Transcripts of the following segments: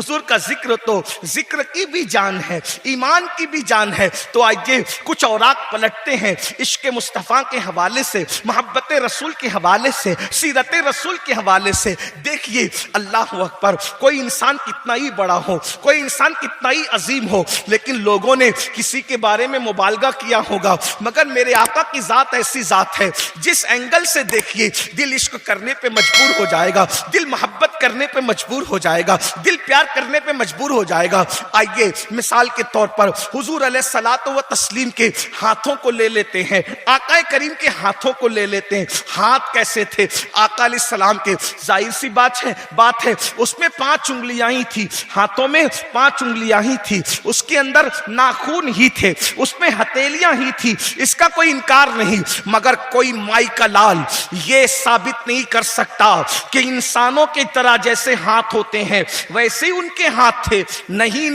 حضور کا ذکر تو ذکر کی بھی جان ہے، ایمان کی بھی جان ہے۔ تو آئیے کچھ اوراق پلٹتے ہیں عشق مصطفیٰ کے حوالے سے، محبت رسول کے حوالے سے، سیرت رسول کے حوالے سے۔ دیکھیے اللہ اکبر، کوئی انسان کتنا ہی بڑا ہو، کوئی انسان کتنا ہی عظیم ہو، لیکن لوگوں نے کسی کے بارے میں مبالغہ کیا ہوگا، مگر میرے آقا کی ذات ایسی ذات ہے جس اینگل سے دیکھیے دل عشق کرنے پہ مجبور ہو جائے گا، دل محبت کرنے پہ مجبور ہو جائے گا، دل پیار کرنے پہ مجبور ہو جائے گا۔ آئیے مثال کے طور پر حضور علیہ الصلوۃ والتسلیم کے ہاتھوں کو لے لیتے ہیں، آقا کریم کے ہاتھوں کو لے لیتے ہیں۔ ہاتھ کیسے تھے آقا علیہ السلام کے؟ ظاہر سی بات ہے اس میں 5 انگلیاں ہی تھی، ہاتھوں میں 5 انگلیاں ہی تھی، اس کے اندر ناخون ہی تھے، اس میں ہتھیلیاں ہی تھی، اس کا کوئی انکار نہیں۔ مگر کوئی مائی کا لال یہ ثابت نہیں کر سکتا کہ انسانوں کی طرح جیسے ہاتھ ہوتے ہیں ویسے ہی ان کے ہاتھ تھے۔ نہیں،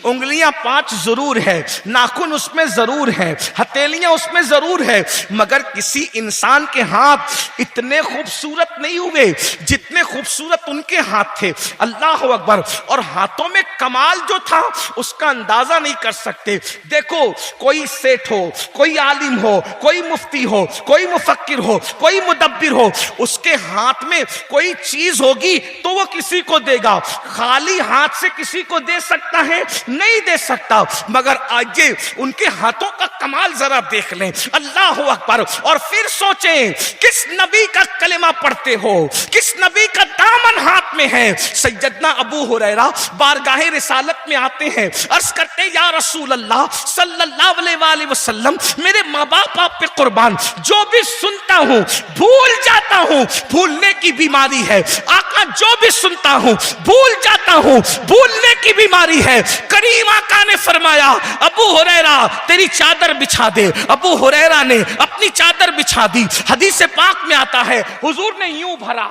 انگلیاں 5 ضرور ہے، ناخن اس میں ضرور ہے، ہتھیلیاں اس میں ضرور ہے، مگر کسی انسان کے ہاتھ اتنے خوبصورت نہیں ہوئے جتنے خوبصورت ان کے ہاتھ تھے۔ اللہ اکبر۔ اور ہاتھوں میں کمال جو تھا اس کا اندازہ نہیں کر سکتے۔ دیکھو کوئی سیٹھ ہو، کوئی عالم ہو، کوئی مفتی ہو، کوئی مفکر ہو، کوئی مدبر ہو، اس کے ہاتھ میں کوئی چیز ہوگی تو وہ کسی کو دے گا۔ خالی ہاتھ سے کسی کو دے سکتا ہے؟ نہیں دے سکتا۔ مگر آئیے ان کے ہاتھوں کا کمال ذرا دیکھ لیں۔ اللہ اکبر۔ اور پھر سوچیں کس نبی کا کلمہ پڑھتے ہو، کس نبی کا دامن ہاتھ میں ہے۔ سیدنا ابو ہریرہ بارگاہ رسالت میں آتے ہیں، عرض کرتے ہیں یا رسول اللہ صلی اللہ علیہ وآلہ وسلم، میرے ماں باپ آپ پہ قربان، جو بھی سنتا ہوں بھول جاتا ہوں، بھولنے کی بیماری ہے۔ آقا جو بھی سنتا ہوں بھول جاتا ہوں، بھولنے کی بیماری ہے۔ کریم آقا نے فرمایا ابو ہریرہ تیری چادر بچھا دے۔ ابو ہریرہ نے اپنی چادر بچھا دی۔ حدیث پاک میں آتا ہے حضور نے یوں بھرا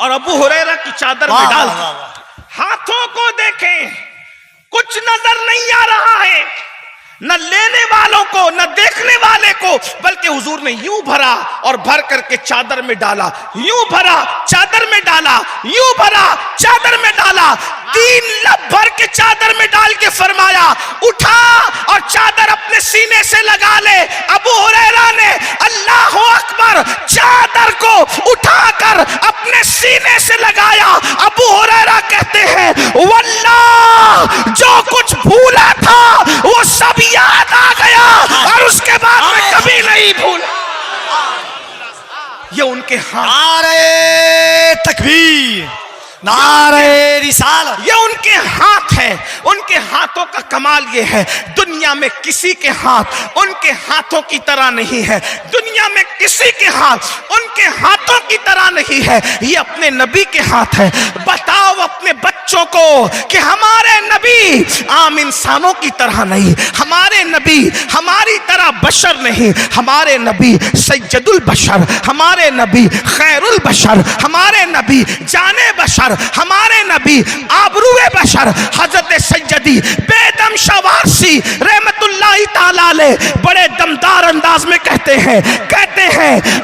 اور ابو ہریرہ کی چادر میں ڈال دیا۔ ہاتھوں کو دیکھیں، کچھ نظر نہیں آ رہا ہے، نہ لینے والوں کو نہ دیکھنے والے کو، بلکہ حضور نے یوں بھرا اور بھر کر کے چادر میں ڈالا، یوں بھرا چادر میں ڈالا، یوں بھرا چادر میں ڈالا، 3 لب بھر کے چادر میں ڈال کے فرمایا اٹھا اور چادر اپنے سینے سے لگا لے۔ ابو ہریرہ نے اللہ اکبر چادر کو اٹھا کر اپنے سینے سے لگایا۔ ابو ہریرہ کہتے ہیں واللہ جو کچھ بھولا تھا وہ سب یاد آ گیا اور اس کے بعد میں کبھی نہیں بھولا۔ یہ ان کے ہاتھ، نعرہ تکبیر، نعرہ رسالت، یہ ان کے ہاتھ ہیں۔ ان کے ہاتھوں کا کمال یہ ہے دنیا میں کسی کے ہاتھ ان کے ہاتھوں کی طرح نہیں ہے، دنیا میں کسی کے ہاتھ ان کے ہاتھوں کی طرح نہیں ہے۔ یہ اپنے نبی کے ہاتھ ہے۔ بتاؤ اپنے بچوں کو کہ ہمارے نبی عام انسانوں کی طرح نہیں، ہمارے نبی ہماری طرح بشر نہیں، ہمارے نبی سید البشر، ہمارے نبی خیر البشر، ہمارے نبی جان بشر، ہمارے نبی آبرو بشر۔ حضرت سیدی بیدم شاہ وارسی رحمت اللہ تعالی علیہ بڑے دمدار انداز میں کہتے ہیں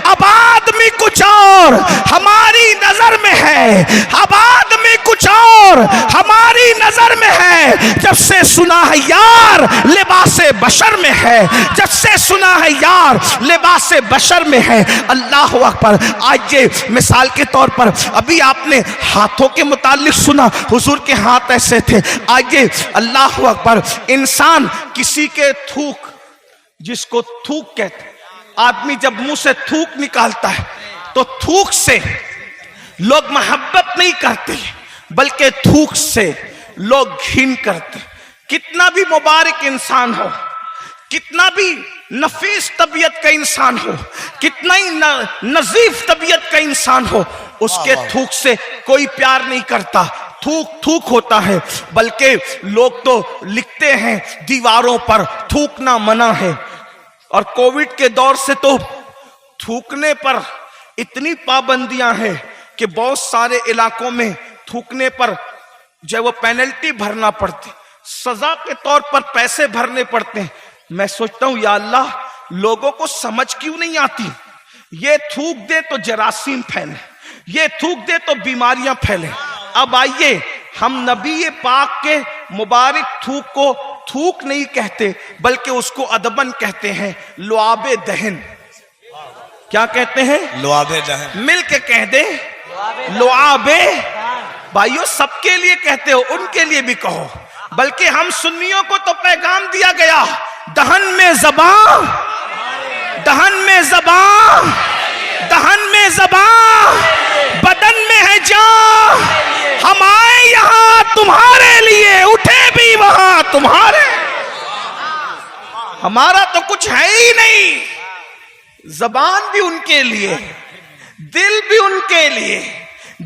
اب آدمی کچھ اور ہماری نظر میں ہے، اب آدمی کچھ اور ہماری نظر میں ہے، جب سے سنا ہے یار لباس بشر میں ہے، جب سے سنا ہے یار لباس بشر میں ہے۔ اللہ اکبر۔ آئیے مثال کے طور پر ابھی آپ نے ہاتھوں کے متعلق سنا، حضور کے ہاتھ ایسے تھے۔ آئیے اللہ اکبر، انسان کسی کے تھوک، جس کو تھوک کہتے ہیں، آدمی جب منہ سے تھوک نکالتا ہے تو تھوک سے لوگ محبت نہیں کرتے بلکہ تھوک سے لوگ گھن کرتے۔ کتنا بھی مبارک انسان ہو، کتنا بھی نفیس طبیعت کا انسان ہو، کتنا ہی نظیف طبیعت کا انسان ہو، اس کے تھوک سے کوئی پیار نہیں کرتا۔ تھوک تھوک ہوتا ہے، بلکہ لوگ تو لکھتے ہیں دیواروں پر تھوکنا منع ہے۔ اور کووڈ کے دور سے تو تھوکنے پر اتنی پابندیاں ہیں کہ بہت سارے علاقوں میں تھوکنے پر جو وہ پینلٹی بھرنا پڑتی، سزا کے طور پر پیسے بھرنے پڑتے ہیں۔ میں سوچتا ہوں یا اللہ لوگوں کو سمجھ کیوں نہیں آتی؟ یہ تھوک دے تو جراثیم پھیلے، یہ تھوک دے تو بیماریاں پھیلے۔ اب آئیے ہم نبی پاک کے مبارک تھوک کو تھوک نہیں کہتے بلکہ اس کو ادبن کہتے ہیں لعاب دہن. کیا کہتے ہیں؟ لعاب دہن. مل کے کہہ دے لعاب. بھائیو سب کے لیے کہتے ہو، ان کے لیے بھی کہو. بلکہ ہم سنیوں کو تو پیغام دیا گیا دہن میں زبان، دہن میں زبان، دہن میں زبان، بدن میں ہے جان. ہم آئے یہاں تمہارے لیے، اٹھے بھی وہاں تمہارے. ہمارا تو کچھ ہے ہی نہیں. زبان بھی ان کے لیے، دل بھی ان کے لیے،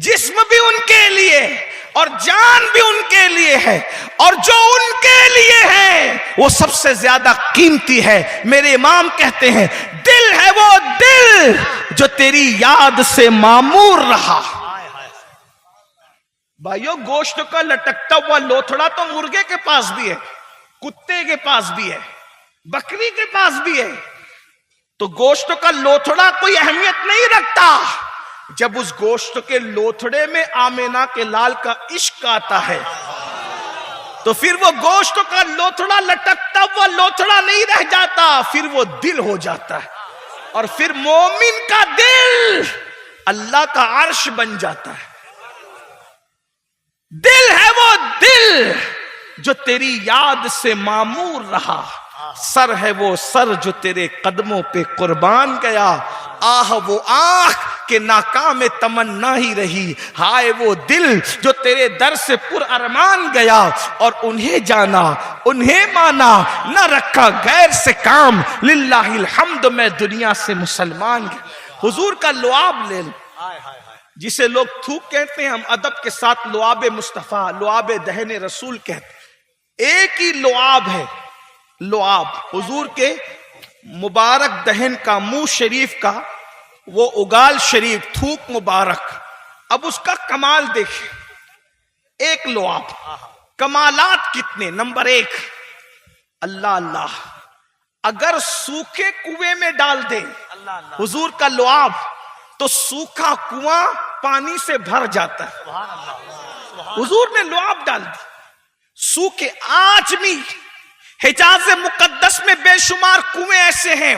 جسم بھی ان کے لیے، اور جان بھی ان کے لیے ہے. اور جو ان کے لیے ہے وہ سب سے زیادہ قیمتی ہے. میرے امام کہتے ہیں دل ہے وہ دل جو تیری یاد سے معمور رہا. بھائیو گوشت کا لٹکتا ہوا لوتھڑا تو مرغے کے پاس بھی ہے، کتے کے پاس بھی ہے، بکری کے پاس بھی ہے. تو گوشت کا لوتھڑا کوئی اہمیت نہیں رکھتا. جب اس گوشت کے لوتھڑے میں آمینہ کے لال کا عشق آتا ہے تو پھر وہ گوشت کا لوتھڑا لٹکتا ہوا لوتھڑا نہیں رہ جاتا، پھر وہ دل ہو جاتا ہے. اور پھر مومن کا دل اللہ کا عرش بن جاتا ہے. دل ہے وہ دل جو تیری یاد سے معمور رہا. سر ہے وہ سر جو تیرے قدموں پہ قربان گیا. آہ وہ آنکھ کہ ناکام تمنا ہی رہی. ہائے وہ دل جو تیرے در سے پر ارمان گیا. اور انہیں جانا، انہیں مانا، نہ رکھا غیر سے کام. للہ الحمد میں دنیا سے مسلمان گیا. حضور کا لعاب لے لیں جسے لوگ تھوک کہتے ہیں، ہم ادب کے ساتھ لعاب مصطفیٰ، لعاب دہن رسول کہتے ہیں. ایک ہی لعاب ہے. لعاب حضور کے مبارک دہن کا، منہ شریف کا وہ اگال شریف تھوک مبارک. اب اس کا کمال دیکھیں. ایک لعاب، کمالات کتنے. نمبر 1 اللہ اللہ. اگر سوکھے کنویں میں ڈال دیں حضور کا لعاب تو سوکھا کنواں پانی سے بھر جاتا ہے. حضور نے لعاب ڈال دی. سوکھے آج بھی حجاز مقدس میں بے شمار کنویں ایسے ہیں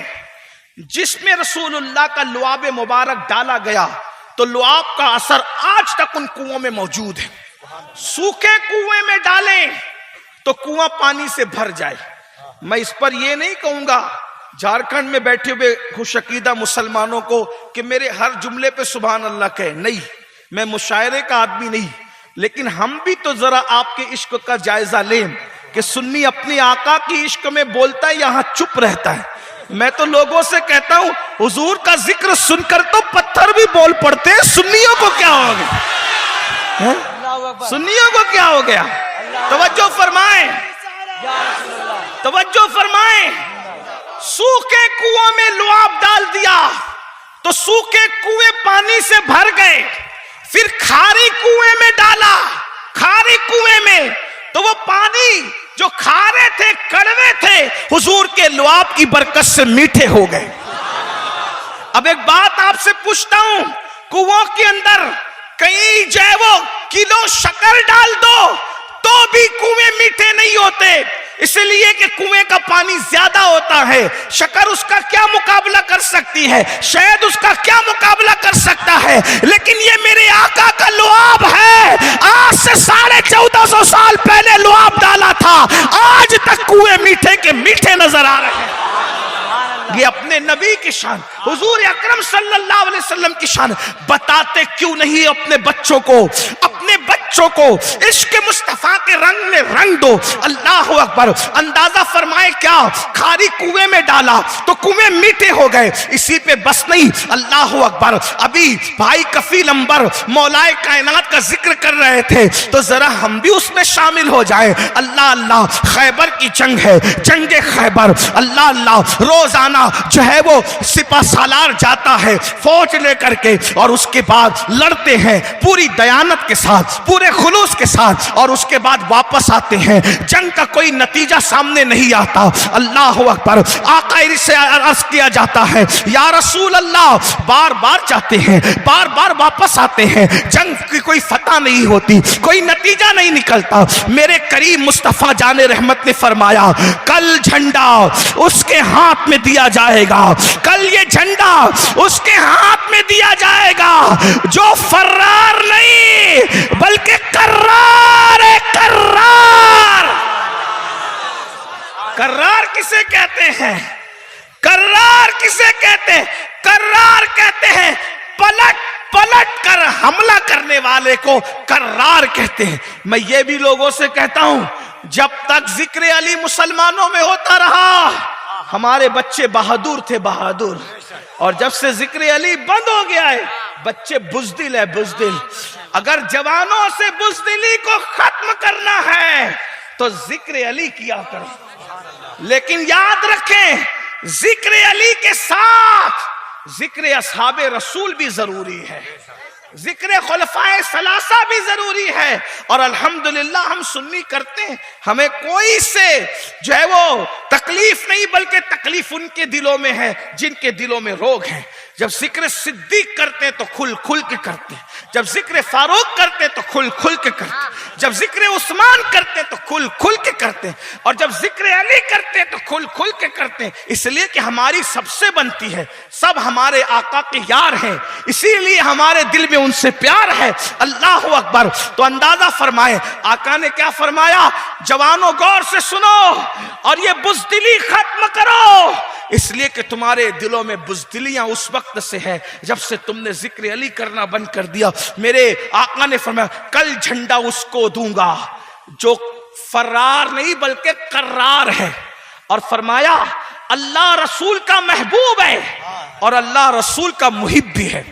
جس میں رسول اللہ کا لعاب مبارک ڈالا گیا تو لعاب کا اثر آج تک ان کنووں میں موجود ہے. سوکھے کنویں میں ڈالیں تو کنواں پانی سے بھر جائے. میں اس پر یہ نہیں کہوں گا جھارکھنڈ میں بیٹھے ہوئے خوش عقیدہ مسلمانوں کو کہ میرے ہر جملے پہ سبحان اللہ کہے. نہیں، میں مشاعرے کا آدمی نہیں، لیکن ہم بھی تو ذرا آپ کے عشق کا جائزہ لیں کہ سنی اپنی آقا کی عشق میں بولتا ہے، یہاں چپ رہتا ہے. میں تو لوگوں سے کہتا ہوں حضور کا ذکر سن کر تو پتھر بھی بول پڑتے ہیں. سنیوں کو کیا ہو گیا؟ سنیوں کو کیا ہو گیا؟ توجہ فرمائیں، توجہ فرمائیں. سوکھے کنویں میں لعاب ڈال دیا تو سوکھے کنویں پانی سے بھر گئے. پھر کھاری کنویں میں ڈالا، کھاری کنویں میں تو وہ پانی جو کھارے تھے، کڑوے تھے، حضور کے لعاب کی برکت سے میٹھے ہو گئے. اب ایک بات آپ سے پوچھتا ہوں، کنووں کے اندر کئی جو ہے وہ کلو شکر ڈال دو تو بھی کنویں میٹھے نہیں ہوتے، اس لیے کہ کنویں کا پانی زیادہ ہوتا ہے. شکر اس کا کیا مقابلہ کر سکتی ہے، شہد اس کا کیا مقابلہ کر سکتا ہے، لیکن یہ میرے آقا کا لعاب ہے. آج سے 1450 سال پہلے لعاب ڈالا تھا، آج تک کنویں میٹھے کے میٹھے نظر آ رہے ہیں. یہ اپنے نبی کی شان، حضور اکرم صلی اللہ علیہ وسلم کی شان. بتاتے کیوں نہیں اپنے بچوں کو، اپنے بچوں کو عشق مصطفیٰ کے رنگ میں رنگ دو. اللہ اکبر. اندازہ فرمائے کیا، کھاری کنویں میں ڈالا تو کنویں میٹھے ہو گئے. اسی پہ بس نہیں، اللہ اکبر. ابھی بھائی کفیل انبر مولا کائنات کا ذکر کر رہے تھے تو ذرا ہم بھی اس میں شامل ہو جائیں. اللہ اللہ. خیبر کی جنگ ہے، جنگ خیبر. اللہ اللہ. روزانہ جو ہے وہ سپہ سالار جاتا ہے فوج لے کر کے، اور اس کے بعد لڑتے ہیں پوری دیانت کے ساتھ، پورے پورے خلوص کے ساتھ، اور اس کے بعد واپس آتے ہیں، جنگ کا کوئی نتیجہ سامنے نہیں آتا۔ اللہ اکبر۔ آقا سے عرض کیا جاتا ہے یا رسول اللہ، بار بار جاتے ہیں، بار بار واپس آتے ہیں، جنگ کی کوئی فتح نہیں ہوتی، کوئی نتیجہ نہیں نکلتا۔ میرے کریم مصطفیٰ جان رحمت نے فرمایا کل جھنڈا اس کے ہاتھ میں دیا جائے گا، کل یہ جھنڈا اس کے ہاتھ میں دیا جائے گا جو فرار نہیں بلکہ کرار ہے۔ کرار، کرار کسے کہتے ہیں؟ کرار کسے کہتے ہیں؟ کرار کہتے ہیں پلٹ پلٹ کر حملہ کرنے والے کو کرار کہتے ہیں۔ میں یہ بھی لوگوں سے کہتا ہوں، جب تک ذکر علی مسلمانوں میں ہوتا رہا، ہمارے بچے بہادر تھے، بہادر، اور جب سے ذکر علی بند ہو گیا ہے، بچے بزدل ہے، بزدل۔ اگر جوانوں سے بزدلی کو ختم کرنا ہے تو ذکر علی کیا کرو، لیکن یاد رکھیں ذکر علی کے ساتھ ذکر اصحاب رسول بھی ضروری ہے، ذکر خلفائے ثلاثہ بھی ضروری ہے۔ اور الحمدللہ ہم سنی کرتے ہیں، ہمیں کوئی سے جو ہے وہ تکلیف نہیں، بلکہ تکلیف ان کے دلوں میں ہے جن کے دلوں میں روگ ہیں۔ جب ذکر صدیق کرتے تو کھل کھل کے کرتے، جب ذکر فاروق کرتے تو کھل کھل کے کرتے، جب ذکر عثمان کرتے تو کھل کھل کے کرتے، اور جب ذکر علی کرتے تو کھل کھل کے کرتے، اس لیے کہ ہماری سب سے بنتی ہے، سب ہمارے آقا کے یار ہیں، اسی لیے ہمارے دل میں ان سے پیار ہے۔ اللہ اکبر۔ تو اندازہ فرمائے آقا نے کیا فرمایا؟ جوانوں غور سے سنو اور یہ بزدلی ختم کرو، اس لیے کہ تمہارے دلوں میں بزدلیاں اس وقت سے ہے جب سے تم نے ذکر علی کرنا بند کر دیا۔ میرے آقا نے فرمایا کل جھنڈا اس کو دوں گا جو فرار نہیں بلکہ قرار ہے، اور فرمایا اللہ رسول کا محبوب ہے اور اللہ رسول کا محب بھی ہے،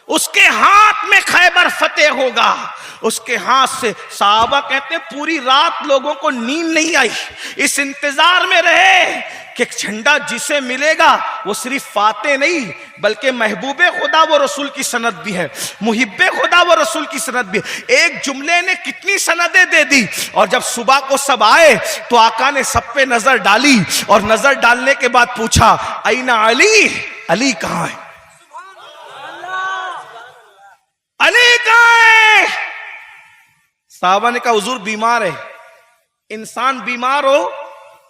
اس کے ہاتھ میں خیبر فتح ہوگا، اس کے ہاتھ سے۔ صحابہ کہتے ہیں پوری رات لوگوں کو نیند نہیں آئی، اس انتظار میں رہے کہ جھنڈا جسے ملے گا وہ صرف فاتح نہیں بلکہ محبوب خدا و رسول کی سند بھی ہے، محب خدا و رسول کی سند بھی ہے۔ ایک جملے نے کتنی سندیں دے دی، اور جب صبح کو سب آئے تو آقا نے سب پہ نظر ڈالی، اور نظر ڈالنے کے بعد پوچھا این علی، علی کہاں ہے؟ علی کہاں ہے؟ صحابہ نے کہا حضور بیمار ہے۔ انسان بیمار ہو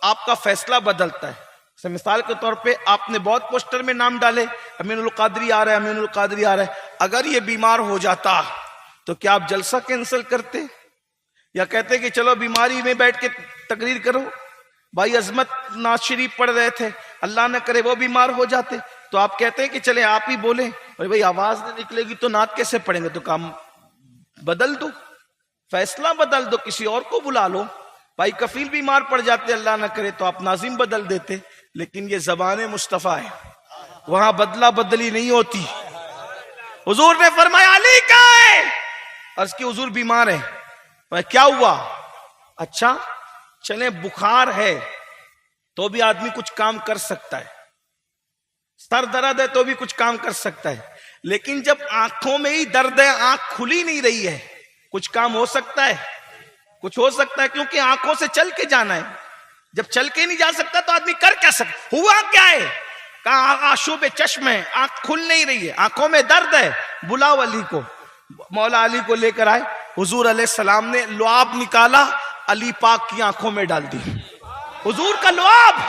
آپ کا فیصلہ بدلتا ہے۔ مثال کے طور پہ آپ نے بہت پوسٹر میں نام ڈالے، امین القادری آ رہا ہے، امین القادری آ رہا ہے، اگر یہ بیمار ہو جاتا تو کیا آپ جلسہ کینسل کرتے یا کہتے کہ چلو بیماری میں بیٹھ کے تقریر کرو؟ بھائی عظمت نعت شریف پڑھ رہے تھے، اللہ نہ کرے وہ بیمار ہو جاتے تو آپ کہتے ہیں کہ چلیں آپ ہی بولیں، اور بھائی آواز نہیں نکلے گی تو نعت کیسے پڑھیں گے؟ تو کام بدل دو، فیصلہ بدل دو، کسی اور کو بلا لو۔ بھائی کفیل بیمار پڑ جاتے اللہ نہ کرے تو آپ ناظم بدل دیتے، لیکن یہ زبان مصطفیٰ ہے، وہاں بدلہ بدلی نہیں ہوتی۔ حضور نے فرمایا علی کہاں ہے؟ عرض کی حضور بیمار ہے۔ کیا ہوا؟ اچھا چلیں بخار ہے تو بھی آدمی کچھ کام کر سکتا ہے، سر درد ہے تو بھی کچھ کام کر سکتا ہے، لیکن جب آنکھوں میں ہی درد ہے، آنکھ کھلی نہیں رہی ہے، کچھ کام ہو سکتا ہے؟ کچھ ہو سکتا ہے، کیونکہ آنکھوں سے چل کے جانا ہے۔ جب چل کے نہیں جا سکتا تو آدمی کر کیا سکتا؟ ہوا کیا ہے؟ کہا آشوب چشم ہے، آنکھ کھل نہیں رہی ہے، آنکھوں میں درد ہے، بلاؤ علی کو۔ مولا علی کو لے کر آئے، حضور علیہ السلام نے لعاب نکالا، علی پاک کی آنکھوں میں ڈال دی، حضور کا لعاب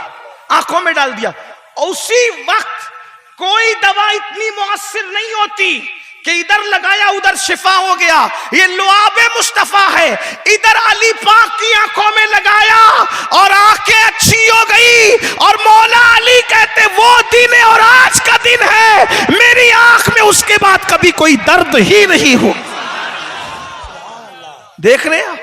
آنکھوں میں ڈال دیا۔ اسی وقت کوئی دوا اتنی مؤثر نہیں ہوتی کہ ادھر لگایا ادھر شفا ہو گیا، یہ لعاب مصطفیٰ ہے، ادھر علی پاک کی آنکھوں میں لگایا اور آنکھیں اچھی ہو گئی، اور مولا علی کہتے وہ دن ہے اور آج کا دن ہے میری آنکھ میں اس کے بعد کبھی کوئی درد ہی نہیں ہو۔ دیکھ رہے ہیں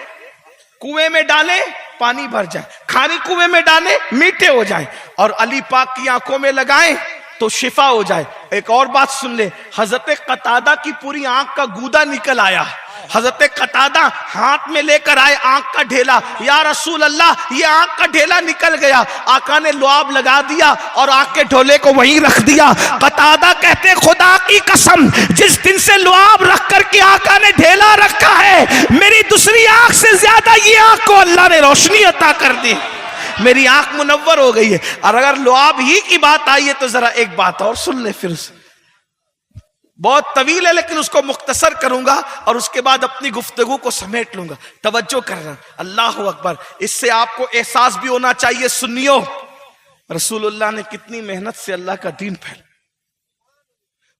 کنویں میں ڈالیں پانی بھر جائے، کھانے کنویں میں ڈالیں میٹھے ہو جائیں، اور علی پاک کی آنکھوں میں لگائیں تو شفا ہو جائے۔ ایک اور بات سن لے، حضرت قتادہ کی پوری آنکھ کا گودا نکل آیا، حضرت قتادہ ہاتھ میں لے کر آئے آنکھ کا ڈھیلا، یا رسول اللہ یہ آنکھ کا ڈھیلا نکل گیا، آقا نے لعاب لگا دیا اور آنکھ کے ڈھولے کو وہیں رکھ دیا۔ قتادہ کہتے خدا کی قسم جس دن سے لعاب رکھ کر کے آقا نے ڈھیلا رکھا ہے، میری دوسری آنکھ سے زیادہ یہ آنکھ کو اللہ نے روشنی عطا کر دی، میری آنکھ منور ہو گئی ہے۔ اور اگر لعاب ہی کی بات آئی ہے تو ذرا ایک بات اور سن لے، پھر بہت طویل ہے لیکن اس کو مختصر کروں گا اور اس کے بعد اپنی گفتگو کو سمیٹ لوں گا، توجہ کرنا۔ اللہ اکبر، اس سے آپ کو احساس بھی ہونا چاہیے سنیو، رسول اللہ نے کتنی محنت سے اللہ کا دین پھیلا،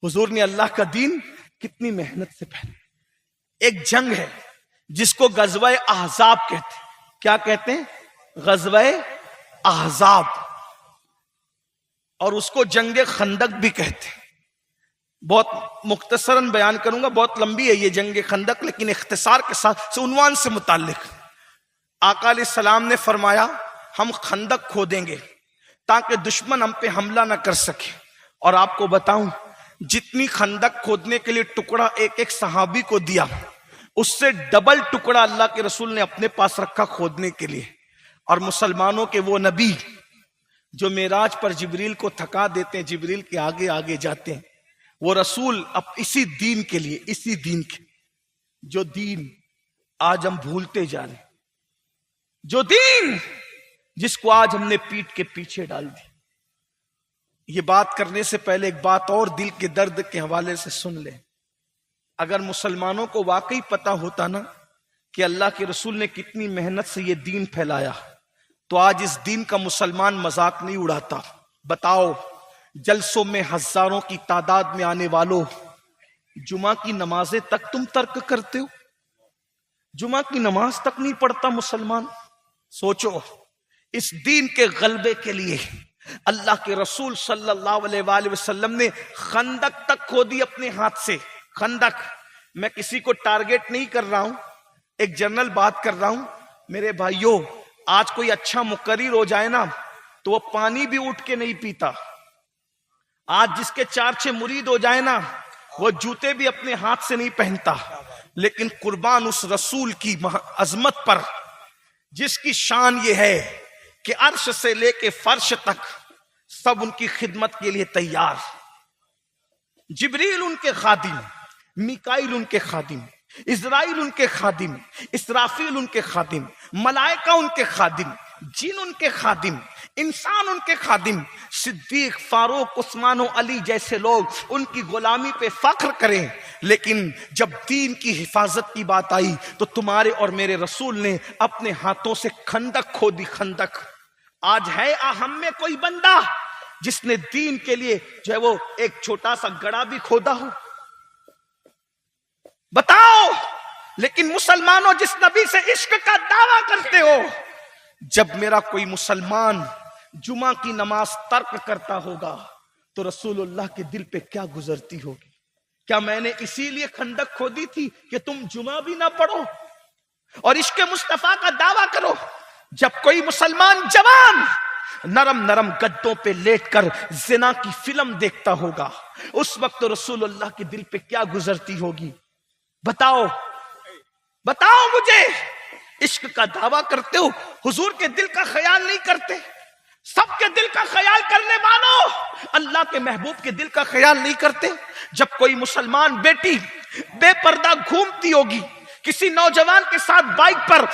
حضور نے اللہ کا دین کتنی محنت سے پھیلا۔ ایک جنگ ہے جس کو غزوہ احزاب کہتے ہیں، کیا کہتے ہیں؟ غزوہ احزاب، اور اس کو جنگ خندق بھی کہتے ہیں۔ بہت مختصراً بیان کروں گا، بہت لمبی ہے یہ جنگ خندق، لیکن اختصار کے ساتھ عنوان سے متعلق۔ آقا علیہ السلام نے فرمایا ہم خندق کھودیں گے تاکہ دشمن ہم پہ حملہ نہ کر سکے، اور آپ کو بتاؤں جتنی خندق کھودنے کے لیے ٹکڑا ایک ایک صحابی کو دیا، اس سے ڈبل ٹکڑا اللہ کے رسول نے اپنے پاس رکھا کھودنے کے لیے۔ اور مسلمانوں کے وہ نبی جو معراج پر جبریل کو تھکا دیتے ہیں، جبریل کے آگے آگے جاتے ہیں، وہ رسول اب اسی دین کے لیے، اسی دین کے جو دین آج ہم بھولتے جا رہے ہیں، جو دین جس کو آج ہم نے پیٹ کے پیچھے ڈال دی۔ یہ بات کرنے سے پہلے ایک بات اور دل کے درد کے حوالے سے سن لیں۔ اگر مسلمانوں کو واقعی پتا ہوتا نا کہ اللہ کے رسول نے کتنی محنت سے یہ دین پھیلایا، تو آج اس دین کا مسلمان مذاق نہیں اڑاتا۔ بتاؤ جلسوں میں ہزاروں کی تعداد میں آنے والوں، جمعہ کی نمازیں تک تم ترک کرتے ہو، جمعہ کی نماز تک نہیں پڑھتا مسلمان۔ سوچو اس دین کے غلبے کے لیے اللہ کے رسول صلی اللہ علیہ وآلہ وسلم نے خندق تک کھودی اپنے ہاتھ سے۔ خندق، میں کسی کو ٹارگٹ نہیں کر رہا ہوں، ایک جنرل بات کر رہا ہوں۔ میرے بھائیوں آج کوئی اچھا مقرر ہو جائے نا تو وہ پانی بھی اٹھ کے نہیں پیتا، آج جس کے 4-6 مرید ہو جائے نا وہ جوتے بھی اپنے ہاتھ سے نہیں پہنتا، لیکن قربان اس رسول کی عظمت پر جس کی شان یہ ہے کہ عرش سے لے کے فرش تک سب ان کی خدمت کے لیے تیار۔ جبریل ان کے خادم، میکائیل ان کے خادم، اسرائیل ان کے خادم، اسرافیل ان کے خادم، ملائکہ ان کے خادم، جن ان کے خادم، انسان ان کے خادم، صدیق، فاروق، عثمان و علی جیسے لوگ ان کی غلامی پہ فخر کریں، لیکن جب دین کی حفاظت کی بات آئی تو تمہارے اور میرے رسول نے اپنے ہاتھوں سے خندق کھودی۔ خندق آج ہے ہم میں کوئی بندہ جس نے دین کے لیے جو ہے وہ ایک چھوٹا سا گڑھا بھی کھودا ہو؟ بتاؤ۔ لیکن مسلمانوں جس نبی سے عشق کا دعویٰ کرتے ہو، جب میرا کوئی مسلمان جمعہ کی نماز ترک کرتا ہوگا تو رسول اللہ کے دل پہ کیا گزرتی ہوگی؟ کیا میں نے اسی لیے خندق کھودی تھی کہ تم جمعہ بھی نہ پڑھو اور عشق مصطفیٰ کا دعویٰ کرو؟ جب کوئی مسلمان جوان نرم نرم گدوں پہ لیٹ کر زنا کی فلم دیکھتا ہوگا، اس وقت رسول اللہ کے دل پہ کیا گزرتی ہوگی؟ بتاؤ بتاؤ مجھے۔ عشق کا دعویٰ کرتے ہو، حضور کے دل کا خیال نہیں کرتے؟ سب کے دل کا خیال کرنے والوں اللہ کے محبوب کے دل کا خیال نہیں کرتے؟ جب کوئی مسلمان بیٹی بے پردہ گھومتی ہوگی، کسی نوجوان کے ساتھ بائک پر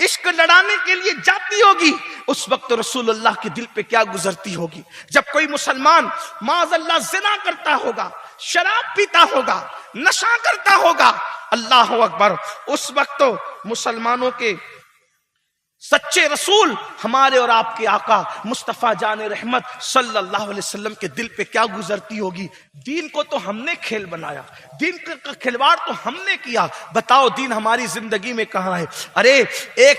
عشق لڑانے کے لیے جاتی ہوگی، اس وقت رسول اللہ کے دل پہ کیا گزرتی ہوگی؟ جب کوئی مسلمان معاذ اللہ زنا کرتا ہوگا، شراب پیتا ہوگا، نشہ کرتا ہوگا، اللہ اکبر، اس وقت مسلمانوں کے سچے رسول ہمارے اور آپ کے آقا مصطفیٰ جان رحمت صلی اللہ علیہ وسلم کے دل پہ کیا گزرتی ہوگی؟ دین کو تو ہم نے کھیل بنایا، دین کا کھلواڑ تو ہم نے کیا، بتاؤ دین ہماری زندگی میں کہاں ہے؟ ارے ایک